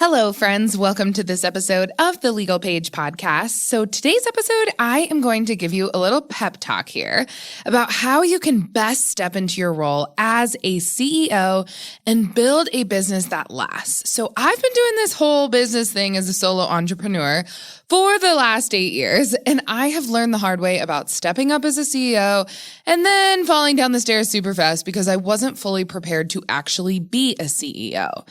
Hello, friends. Welcome to this episode of the Legal Paige Podcast. So today's episode, I am going to give you a little pep talk here about how you can best step into your role as a CEO and build a business that lasts. So I've been doing this whole business thing as a solo entrepreneur for the last 8 years, and I have learned the hard way about stepping up as a CEO and then falling down the stairs super fast because I wasn't fully prepared to actually be a CEO.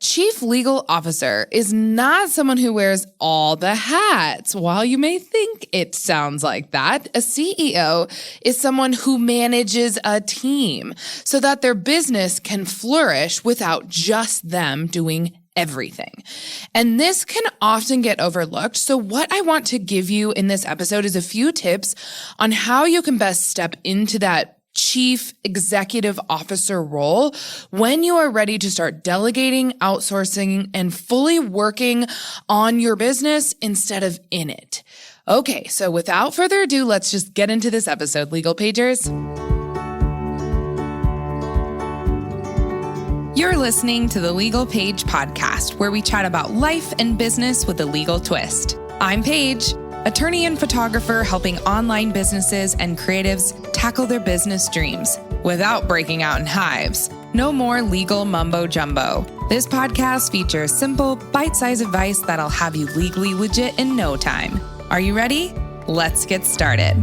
Chief Legal Officer is not someone who wears all the hats. While you may think it sounds like that, a CEO is someone who manages a team so that their business can flourish without just them doing everything. And this can often get overlooked. So what I want to give you in this episode is a few tips on how you can best step into that Chief Executive Officer role when you are ready to start delegating, outsourcing, and fully working on your business instead of in it. Okay, so without further ado, let's just get into this episode, Legal Pagers. You're listening to the Legal Paige Podcast, where we chat about life and business with a legal twist. I'm Paige, attorney and photographer helping online businesses and creatives tackle their business dreams without breaking out in hives. No more legal mumbo jumbo. This podcast features simple, bite-sized advice that'll have you legally legit in no time. Are you ready? Let's get started.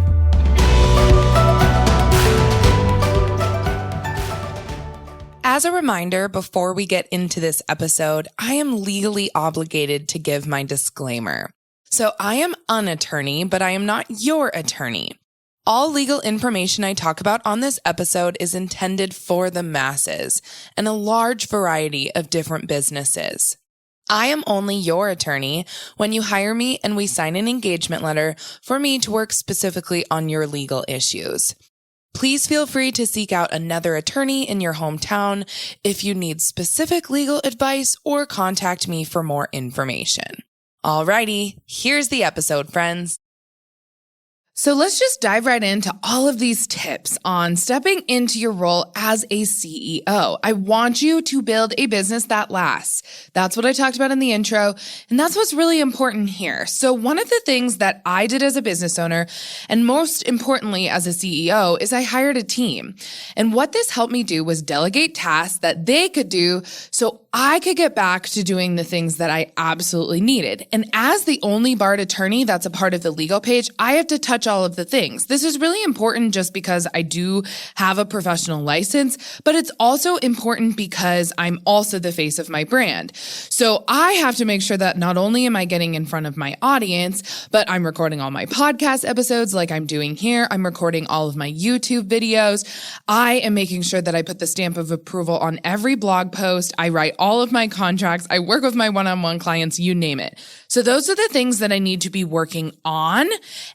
As a reminder, before we get into this episode, I am legally obligated to give my disclaimer. So I am an attorney, but I am not your attorney. All legal information I talk about on this episode is intended for the masses and a large variety of different businesses. I am only your attorney when you hire me and we sign an engagement letter for me to work specifically on your legal issues. Please feel free to seek out another attorney in your hometown if you need specific legal advice or contact me for more information. Alrighty, here's the episode, friends. So let's just dive right into all of these tips on stepping into your role as a CEO. I want you to build a business that lasts. That's what I talked about in the intro, and that's what's really important here. So one of the things that I did as a business owner, and most importantly as a CEO, is I hired a team. And what this helped me do was delegate tasks that they could do so I could get back to doing the things that I absolutely needed. And as the only barred attorney that's a part of the Legal Page, I have to touch all of the things. This is really important just because I do have a professional license, but it's also important because I'm also the face of my brand. So I have to make sure that not only am I getting in front of my audience, but I'm recording all my podcast episodes like I'm doing here. I'm recording all of my YouTube videos. I am making sure that I put the stamp of approval on every blog post. I write all of my contracts. I work with my one-on-one clients, you name it. So those are the things that I need to be working on.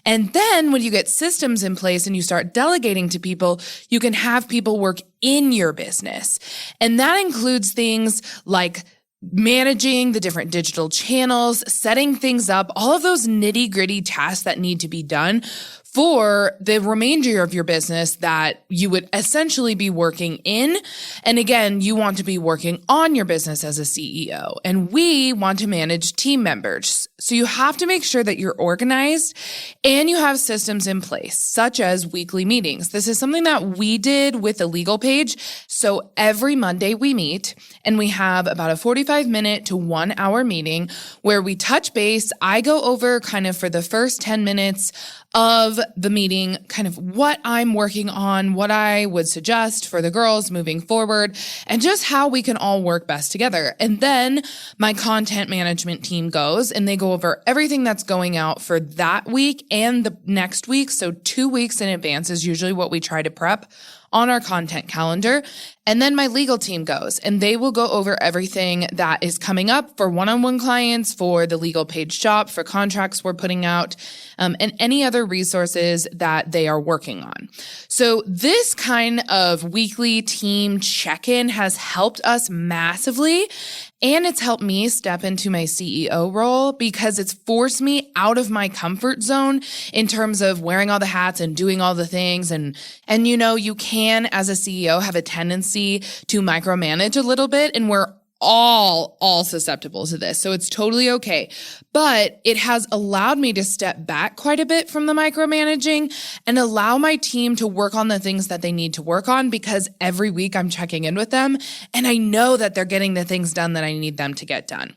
And then when you get systems in place and you start delegating to people, you can have people work in your business. And that includes things like managing the different digital channels, setting things up, all of those nitty-gritty tasks that need to be done for the remainder of your business that you would essentially be working in. And again, you want to be working on your business as a CEO. And we want to manage team members. So you have to make sure that you're organized and you have systems in place, such as weekly meetings. This is something that we did with the Legal Page. So every Monday we meet and we have about a 45-minute to 1 hour meeting where we touch base. I go over kind of for the first 10 minutes of the meeting, kind of what I'm working on, what I would suggest for the girls moving forward, and just how we can all work best together. And then my content management team goes and they go over everything that's going out for that week and the next week. So 2 weeks in advance is usually what we try to prep on our content calendar. And then my legal team goes and they will go over everything that is coming up for one-on-one clients, for the Legal Page shop, for contracts we're putting out, and any other resources that they are working on. So this kind of weekly team check-in has helped us massively. And it's helped me step into my CEO role because it's forced me out of my comfort zone in terms of wearing all the hats and doing all the things. And you know, you can, as a CEO, have a tendency to micromanage a little bit. And we're all susceptible to this. So it's totally okay. But it has allowed me to step back quite a bit from the micromanaging and allow my team to work on the things that they need to work on, because every week I'm checking in with them and I know that they're getting the things done that I need them to get done.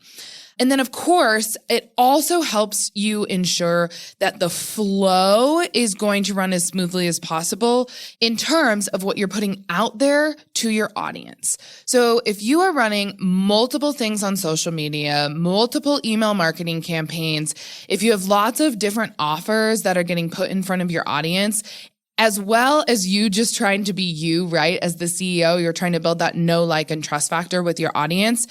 And then, of course, it also helps you ensure that the flow is going to run as smoothly as possible in terms of what you're putting out there to your audience. So if you are running multiple things on social media, multiple email marketing campaigns, if you have lots of different offers that are getting put in front of your audience, as well as you just trying to be you, right? As the CEO, you're trying to build that know, like, and trust factor with your audience.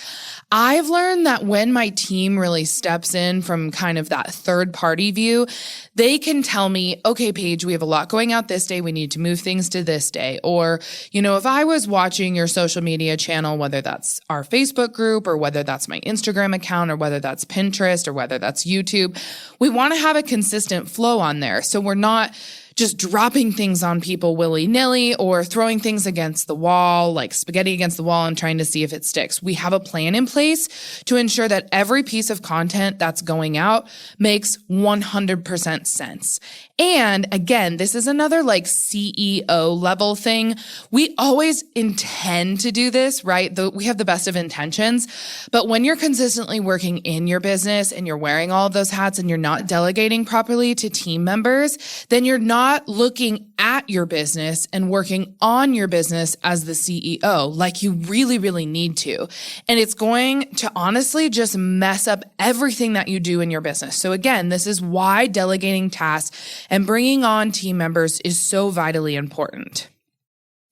I've learned that when my team really steps in from kind of that third party view, they can tell me, okay, Paige, we have a lot going out this day. We need to move things to this day. Or, if I was watching your social media channel, whether that's our Facebook group or whether that's my Instagram account or whether that's Pinterest or whether that's YouTube, we want to have a consistent flow on there. So we're not just dropping things on people willy-nilly or throwing things against the wall, like spaghetti against the wall and trying to see if it sticks. We have a plan in place to ensure that every piece of content that's going out makes 100% sense. And again, this is another like CEO level thing. We always intend to do this, right? We have the best of intentions, but when you're consistently working in your business and you're wearing all of those hats and you're not delegating properly to team members, then you're not looking at your business and working on your business as the CEO like you really, really need to. And it's going to honestly just mess up everything that you do in your business. So again, this is why delegating tasks and bringing on team members is so vitally important.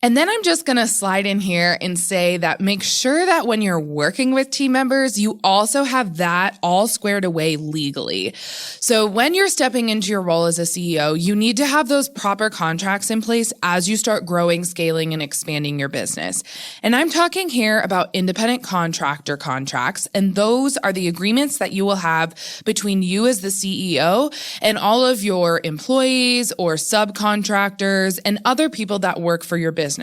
And then I'm just going to slide in here and say that make sure that when you're working with team members, you also have that all squared away legally. So when you're stepping into your role as a CEO, you need to have those proper contracts in place as you start growing, scaling, and expanding your business. And I'm talking here about independent contractor contracts. And those are the agreements that you will have between you as the CEO and all of your employees or subcontractors and other people that work for your business.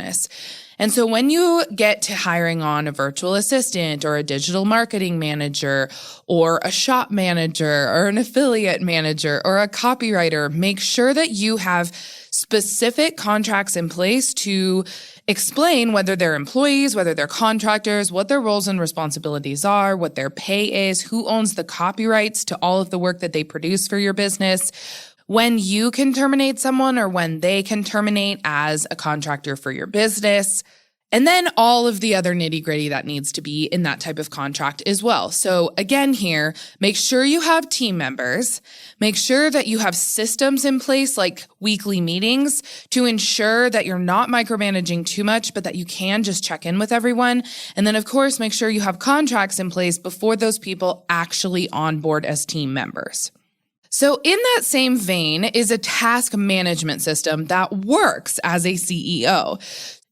And so when you get to hiring on a virtual assistant or a digital marketing manager or a shop manager or an affiliate manager or a copywriter, make sure that you have specific contracts in place to explain whether they're employees, whether they're contractors, what their roles and responsibilities are, what their pay is, who owns the copyrights to all of the work that they produce for your business, when you can terminate someone or when they can terminate as a contractor for your business, and then all of the other nitty-gritty that needs to be in that type of contract as well. So again here, make sure you have team members, make sure that you have systems in place like weekly meetings to ensure that you're not micromanaging too much, but that you can just check in with everyone. And then of course, make sure you have contracts in place before those people actually onboard as team members. So in that same vein is a task management system that works as a CEO.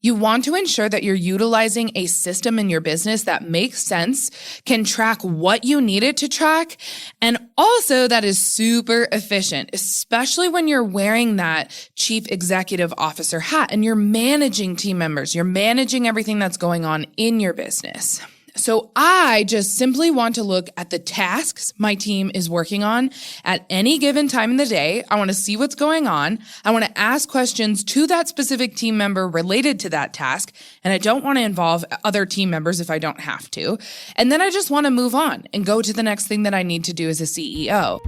You want to ensure that you're utilizing a system in your business that makes sense, can track what you need it to track, and also that is super efficient, especially when you're wearing that chief executive officer hat and you're managing team members, you're managing everything that's going on in your business. So I just simply want to look at the tasks my team is working on at any given time in the day. I want to see what's going on. I want to ask questions to that specific team member related to that task. And I don't want to involve other team members if I don't have to. And then I just want to move on and go to the next thing that I need to do as a CEO.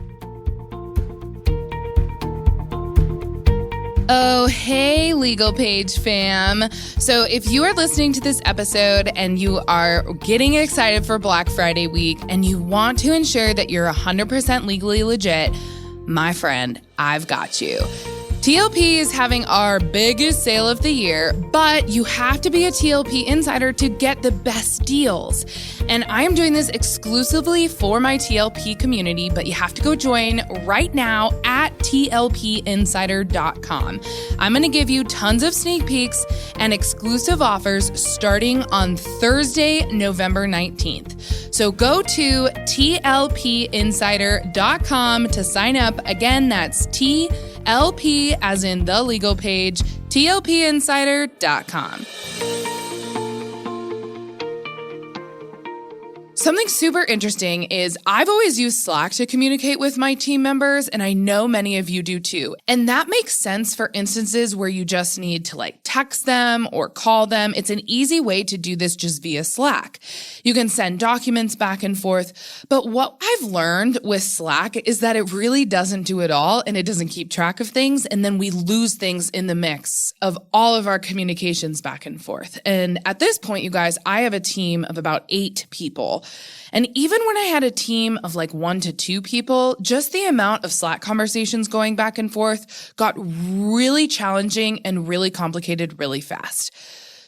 Oh, hey, Legal Paige fam. So if you are listening to this episode and you are getting excited for Black Friday week and you want to ensure that you're 100% legally legit, my friend, I've got you. TLP is having our biggest sale of the year, but you have to be a TLP insider to get the best deals. And I am doing this exclusively for my TLP community, but you have to go join right now at tlpinsider.com. I'm going to give you tons of sneak peeks and exclusive offers starting on Thursday, November 19th. So go to tlpinsider.com to sign up. Again, that's TLP as in the legal page, tlpinsider.com. Something super interesting is I've always used Slack to communicate with my team members, and I know many of you do too. And that makes sense for instances where you just need to text them or call them. It's an easy way to do this just via Slack. You can send documents back and forth. But what I've learned with Slack is that it really doesn't do it all, and it doesn't keep track of things. And then we lose things in the mix of all of our communications back and forth. And at this point, you guys, I have a team of about 8 people. And even when I had a team of 1 to 2 people, just the amount of Slack conversations going back and forth got really challenging and really complicated really fast.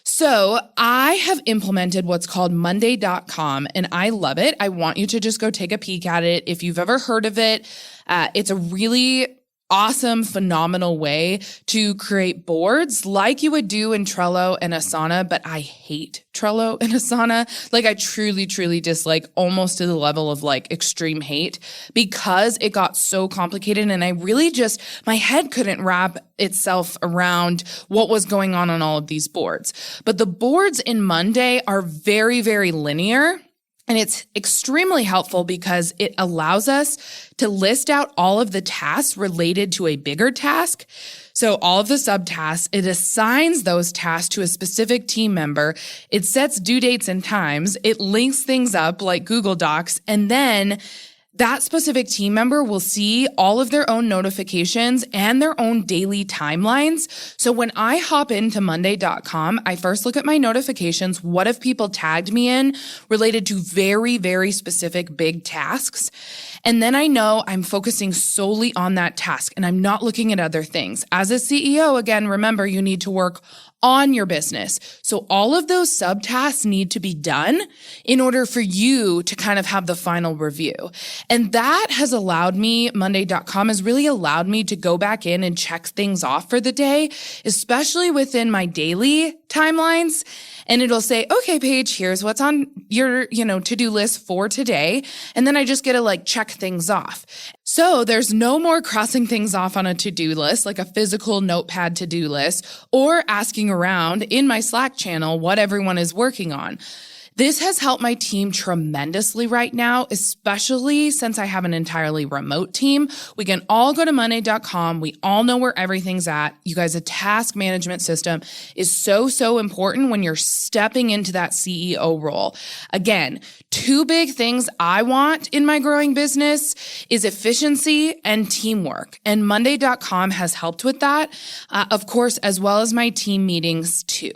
So I have implemented what's called Monday.com, and I love it. I want you to just go take a peek at it. If you've ever heard of it, it's a really awesome, phenomenal way to create boards like you would do in Trello and Asana, but I hate Trello and Asana. I truly, truly dislike, almost to the level of extreme hate, because it got so complicated and I really my head couldn't wrap itself around what was going on all of these boards. But the boards in Monday are very, very linear. And it's extremely helpful because it allows us to list out all of the tasks related to a bigger task. So all of the subtasks, it assigns those tasks to a specific team member. It sets due dates and times. It links things up like Google Docs. And then that specific team member will see all of their own notifications and their own daily timelines. So when I hop into Monday.com, I first look at my notifications. What have people tagged me in related to very, very specific big tasks? And then I know I'm focusing solely on that task and I'm not looking at other things. As a CEO, again, remember, you need to work on your business. So all of those subtasks need to be done in order for you to kind of have the final review. And that has allowed me, Monday.com has really allowed me to go back in and check things off for the day, especially within my daily timelines. And it'll say, okay, Paige, here's what's on your, to-do list for today. And then I just get to check things off. So there's no more crossing things off on a to-do list, like a physical notepad to-do list, or asking around in my Slack channel what everyone is working on. This has helped my team tremendously right now, especially since I have an entirely remote team. We can all go to Monday.com. We all know where everything's at. You guys, a task management system is so, so important when you're stepping into that CEO role. Again, 2 big things I want in my growing business is efficiency and teamwork. And Monday.com has helped with that, of course, as well as my team meetings too.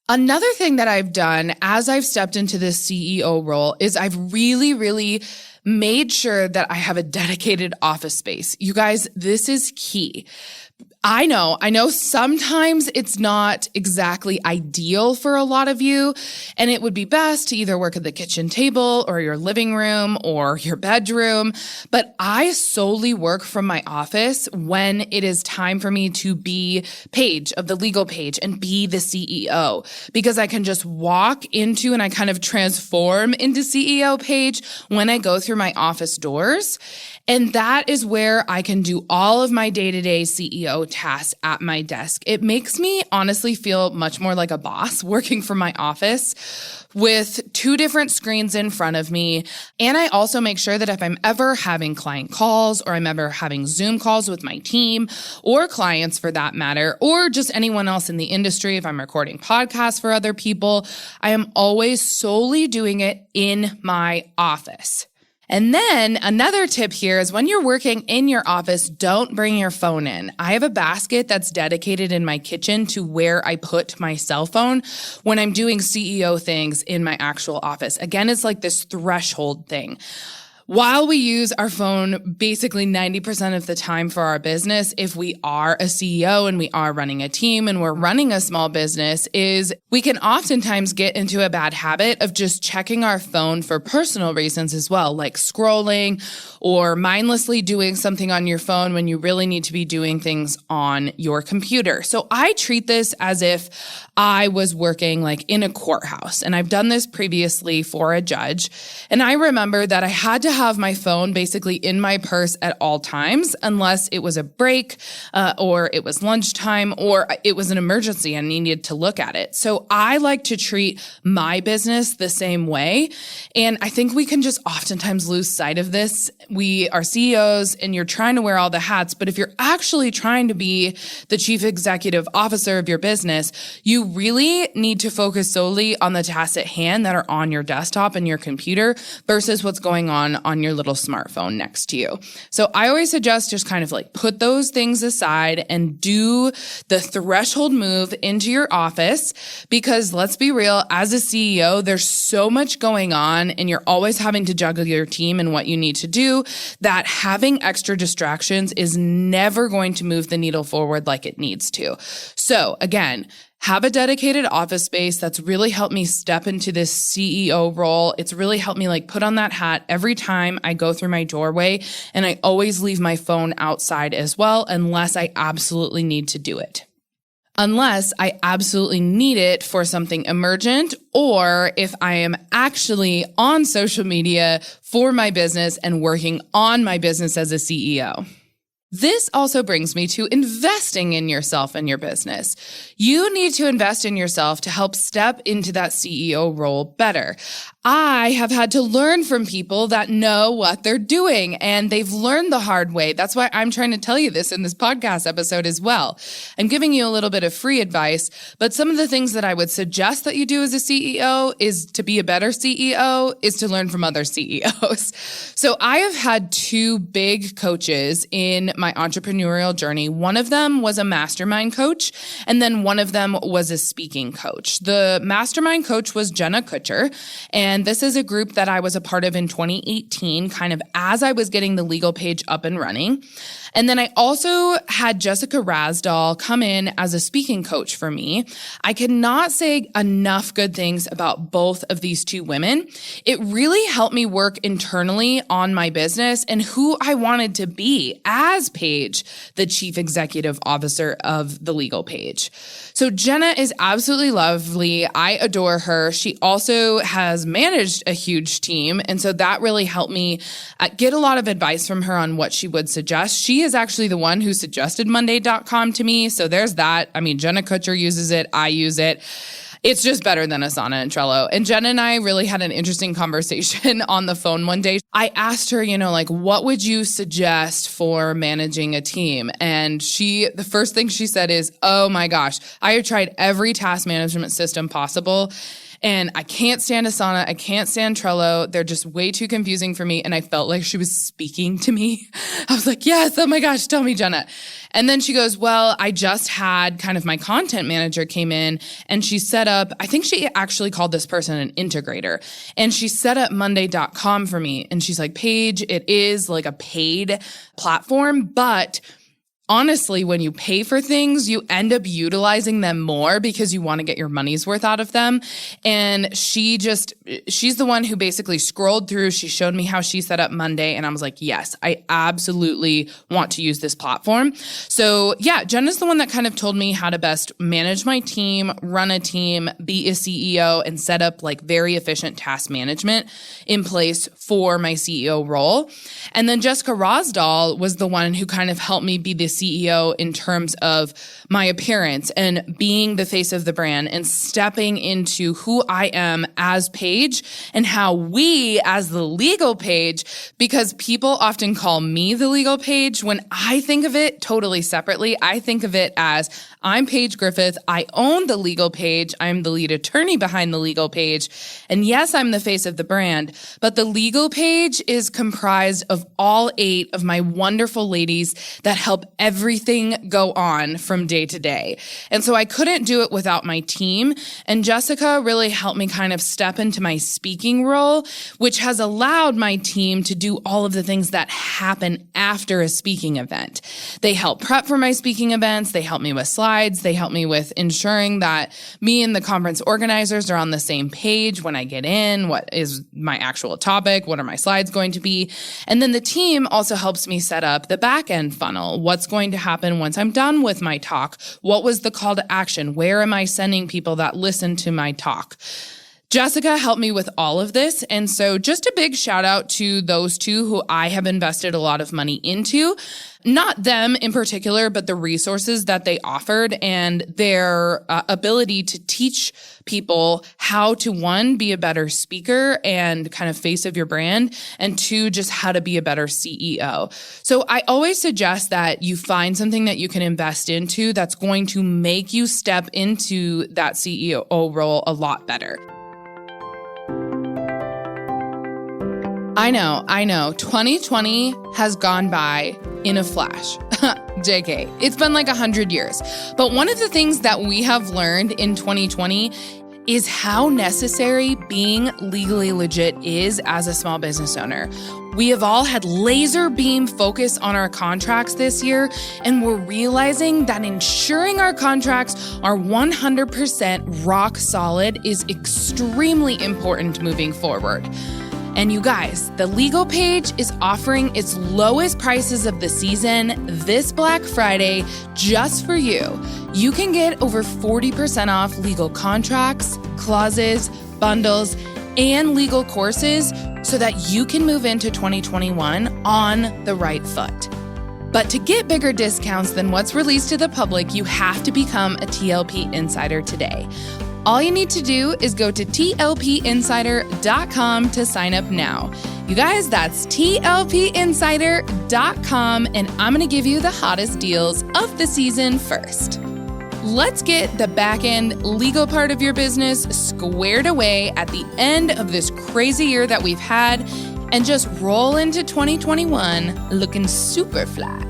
Another thing that I've done as I've stepped into this CEO role is I've really, really made sure that I have a dedicated office space. You guys, this is key. I know sometimes it's not exactly ideal for a lot of you, and it would be best to either work at the kitchen table or your living room or your bedroom, but I solely work from my office when it is time for me to be Paige of the Legal Paige and be the CEO, because I can just walk into and I kind of transform into CEO Paige when I go through my office doors. And that is where I can do all of my day-to-day CEO tasks at my desk. It makes me honestly feel much more like a boss working from my office with 2 different screens in front of me. And I also make sure that if I'm ever having client calls or I'm ever having Zoom calls with my team or clients for that matter, or just anyone else in the industry, if I'm recording podcasts for other people, I am always solely doing it in my office. And then another tip here is when you're working in your office, don't bring your phone in. I have a basket that's dedicated in my kitchen to where I put my cell phone when I'm doing CEO things in my actual office. Again, it's like this threshold thing. While we use our phone basically 90% of the time for our business, if we are a CEO and we are running a team and we're running a small business, is we can oftentimes get into a bad habit of just checking our phone for personal reasons as well, like scrolling or mindlessly doing something on your phone when you really need to be doing things on your computer. So I treat this as if I was working in a courthouse, and I've done this previously for a judge. And I remember that I had to have my phone basically in my purse at all times, unless it was a break or it was lunchtime or it was an emergency. I needed to look at it. So I like to treat my business the same way. And I think we can just oftentimes lose sight of this. We are CEOs and you're trying to wear all the hats, but if you're actually trying to be the chief executive officer of your business, you really need to focus solely on the tasks at hand that are on your desktop and your computer versus what's going on your little smartphone next to you. So I always suggest just kind of like put those things aside and do the threshold move into your office, because let's be real, as a CEO, there's so much going on and you're always having to juggle your team and what you need to do that having extra distractions is never going to move the needle forward like it needs to. So again, have a dedicated office space. That's really helped me step into this CEO role. It's really helped me like put on that hat every time I go through my doorway. And I always leave my phone outside as well, unless I absolutely need to do it. Unless I absolutely need it for something emergent, or if I am actually on social media for my business and working on my business as a CEO. This also brings me to investing in yourself and your business. You need to invest in yourself to help step into that CEO role better. I have had to learn from people that know what they're doing, and they've learned the hard way. That's why I'm trying to tell you this in this podcast episode as well. I'm giving you a little bit of free advice, but some of the things that I would suggest that you do as a CEO is to be a better CEO, is to learn from other CEOs. So I have had two big coaches in my entrepreneurial journey. One of them was a mastermind coach, and then one of them was a speaking coach. The mastermind coach was Jenna Kutcher, and this is a group that I was a part of in 2018, kind of as I was getting the Legal Paige up and running. And then I also had Jessica Rasdall come in as a speaking coach for me. I cannot say enough good things about both of these two women. It really helped me work internally on my business and who I wanted to be as Paige, the chief executive officer of the Legal Paige. So Jenna is absolutely lovely. I adore her. She also has managed a huge team. And so that really helped me get a lot of advice from her on what she would suggest. She is actually the one who suggested Monday.com to me. So there's that. I mean, Jenna Kutcher uses it. I use it. It's just better than Asana and Trello. And Jenna and I really had an interesting conversation on the phone one day. I asked her, like, what would you suggest for managing a team? And the first thing she said is, oh my gosh, I have tried every task management system possible. And I can't stand Asana. I can't stand Trello. They're just way too confusing for me. And I felt like she was speaking to me. I was like, yes, oh my gosh, tell me, Jenna. And then she goes, well, I just had kind of my content manager came in and she set up, I think she actually called this person an integrator. And she set up Monday.com for me. And she's like, Paige, it is like a paid platform, but honestly, when you pay for things, you end up utilizing them more because you want to get your money's worth out of them. And she's the one who basically scrolled through. She showed me how she set up Monday. And I was like, yes, I absolutely want to use this platform. So yeah, Jenna's the one that kind of told me how to best manage my team, run a team, be a CEO, and set up like very efficient task management in place for my CEO role. And then Jessica Rasdall was the one who kind of helped me be the CEO in terms of my appearance and being the face of the brand and stepping into who I am as Paige and how we as the Legal Paige, because people often call me the Legal Paige. When I think of it totally separately, I think of it as I'm Paige Griffith. I own the Legal Paige. I'm the lead attorney behind the Legal Paige. And yes, I'm the face of the brand, but the Legal Paige is comprised of all 8 of my wonderful ladies that help everything go on from day to day. And so I couldn't do it without my team. And Jessica really helped me kind of step into my speaking role, which has allowed my team to do all of the things that happen after a speaking event. They help prep for my speaking events. They help me with slides. They help me with ensuring that me and the conference organizers are on the same page when I get in. What is my actual topic? What are my slides going to be? And then the team also helps me set up the back end funnel. What's going to happen once I'm done with my talk? What was the call to action? Where am I sending people that listen to my talk? Jessica helped me with all of this. And so just a big shout out to those two who I have invested a lot of money into. Not them in particular, but the resources that they offered and their ability to teach people how to, one, be a better speaker and kind of face of your brand, and two, just how to be a better CEO. So I always suggest that you find something that you can invest into that's going to make you step into that CEO role a lot better. I know. 2020 has gone by in a flash. JK, it's been like 100 years. But one of the things that we have learned in 2020 is how necessary being legally legit is as a small business owner. We have all had laser beam focus on our contracts this year, and we're realizing that ensuring our contracts are 100% rock solid is extremely important moving forward. And you guys, the Legal Paige is offering its lowest prices of the season this Black Friday just for you. You can get over 40% off legal contracts, clauses, bundles, and legal courses so that you can move into 2021 on the right foot. But to get bigger discounts than what's released to the public, you have to become a TLP Insider today. All you need to do is go to tlpinsider.com to sign up now. You guys, that's tlpinsider.com, and I'm going to give you the hottest deals of the season first. Let's get the back-end legal part of your business squared away at the end of this crazy year that we've had and just roll into 2021 looking super fly.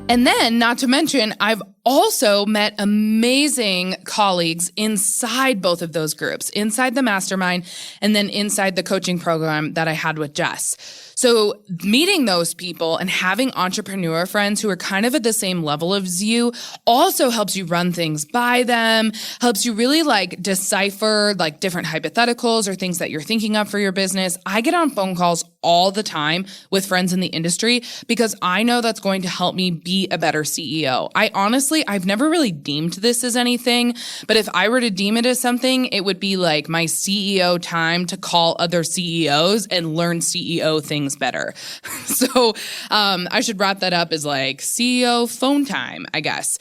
And then, not to mention, I've also met amazing colleagues inside both of those groups, inside the mastermind and then inside the coaching program that I had with Jess. So meeting those people and having entrepreneur friends who are kind of at the same level as you also helps you run things by them, helps you really like decipher like different hypotheticals or things that you're thinking of for your business. I get on phone calls all the time with friends in the industry because I know that's going to help me be a better CEO. I've never really deemed this as anything, but if I were to deem it as something, it would be like my CEO time to call other CEOs and learn CEO things better. So I should wrap that up as like CEO phone time, I guess.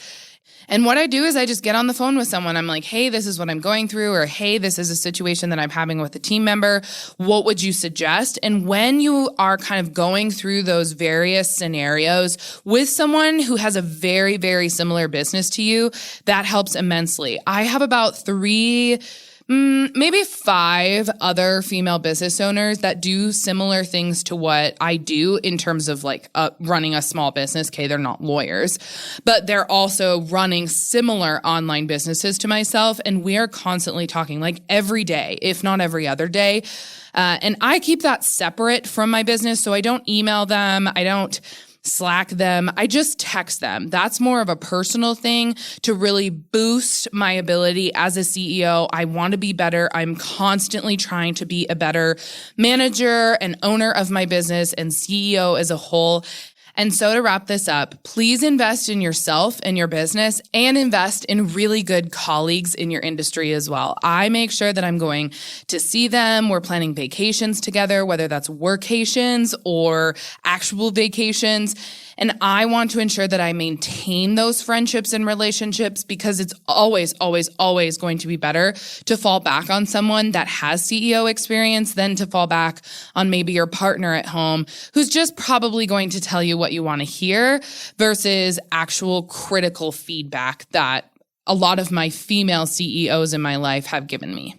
And what I do is I just get on the phone with someone. I'm like, hey, this is what I'm going through, or hey, this is a situation that I'm having with a team member. What would you suggest? And when you are kind of going through those various scenarios with someone who has a very, very similar business to you, that helps immensely. I have about maybe 5 other female business owners that do similar things to what I do in terms of like running a small business. Okay, they're not lawyers, but they're also running similar online businesses to myself. And we are constantly talking like every day, if not every other day. And I keep that separate from my business. So I don't email them. I don't Slack them. I just text them. That's more of a personal thing to really boost my ability as a CEO. I want to be better. I'm constantly trying to be a better manager and owner of my business and CEO as a whole. And so to wrap this up, please invest in yourself and your business and invest in really good colleagues in your industry as well. I make sure that I'm going to see them. We're planning vacations together, whether that's workations or actual vacations. And I want to ensure that I maintain those friendships and relationships because it's always, always, always going to be better to fall back on someone that has CEO experience than to fall back on maybe your partner at home who's just probably going to tell you what you want to hear versus actual critical feedback that a lot of my female CEOs in my life have given me.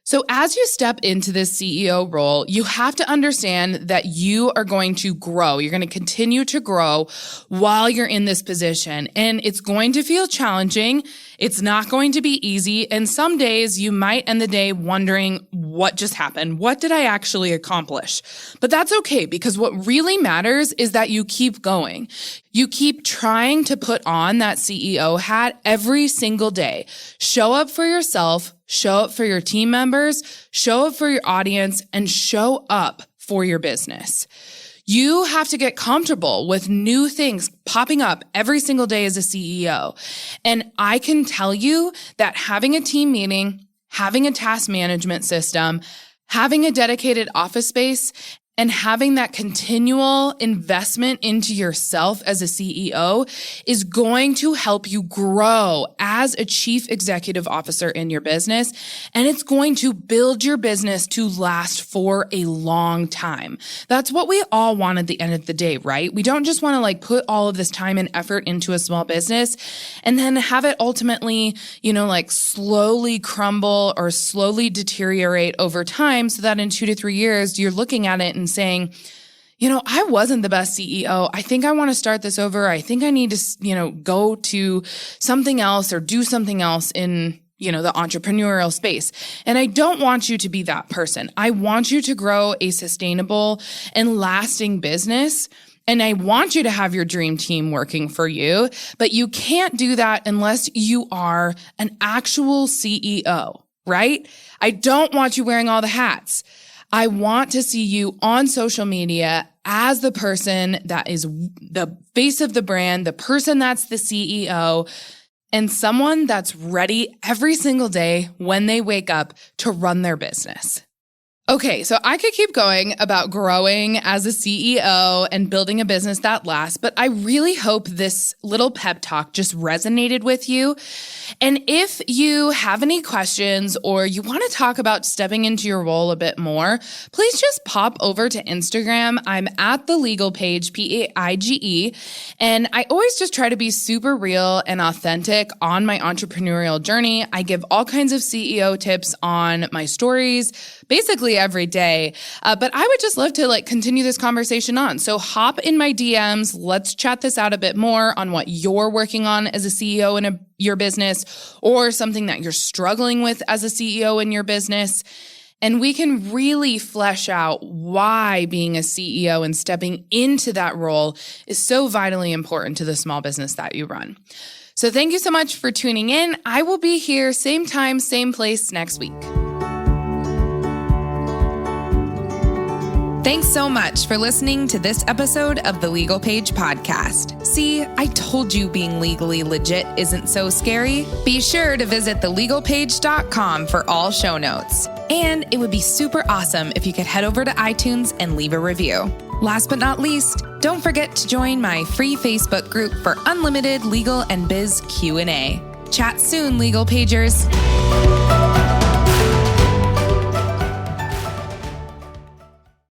So as you step into this CEO role, you have to understand that you are going to grow. You're going to continue to grow while you're in this position. And it's going to feel challenging. It's not going to be easy. And some days you might end the day wondering what just happened. What did I actually accomplish? But that's okay because what really matters is that you keep going. You keep trying to put on that CEO hat every single day. Show up for yourself, show up for your team members, show up for your audience, and show up for your business. You have to get comfortable with new things popping up every single day as a CEO. And I can tell you that having a team meeting, having a task management system, having a dedicated office space, and having that continual investment into yourself as a CEO is going to help you grow as a chief executive officer in your business. And it's going to build your business to last for a long time. That's what we all want at the end of the day, right? We don't just want to put all of this time and effort into a small business and then have it ultimately, slowly crumble or slowly deteriorate over time so that in 2 to 3 years, you're looking at it and saying, I wasn't the best CEO. I think I want to start this over. I think I need to, go to something else or do something else in, the entrepreneurial space. And I don't want you to be that person. I want you to grow a sustainable and lasting business. And I want you to have your dream team working for you, but you can't do that unless you are an actual CEO, right? I don't want you wearing all the hats. I want to see you on social media as the person that is the face of the brand, the person that's the CEO, and someone that's ready every single day when they wake up to run their business. Okay, so I could keep going about growing as a CEO and building a business that lasts, but I really hope this little pep talk just resonated with you. And if you have any questions or you want to talk about stepping into your role a bit more, please just pop over to Instagram. I'm at the Legal Paige, Paige, and I always just try to be super real and authentic on my entrepreneurial journey. I give all kinds of CEO tips on my stories, basically every day. But I would just love to continue this conversation on. So hop in my DMs. Let's chat this out a bit more on what you're working on as a CEO in your business or something that you're struggling with as a CEO in your business. And we can really flesh out why being a CEO and stepping into that role is so vitally important to the small business that you run. So thank you so much for tuning in. I will be here same time, same place next week. Thanks so much for listening to this episode of the Legal Paige Podcast. See, I told you being legally legit isn't so scary. Be sure to visit thelegalpaige.com for all show notes. And it would be super awesome if you could head over to iTunes and leave a review. Last but not least, don't forget to join my free Facebook group for unlimited legal and biz Q&A. Chat soon, Legal Pagers.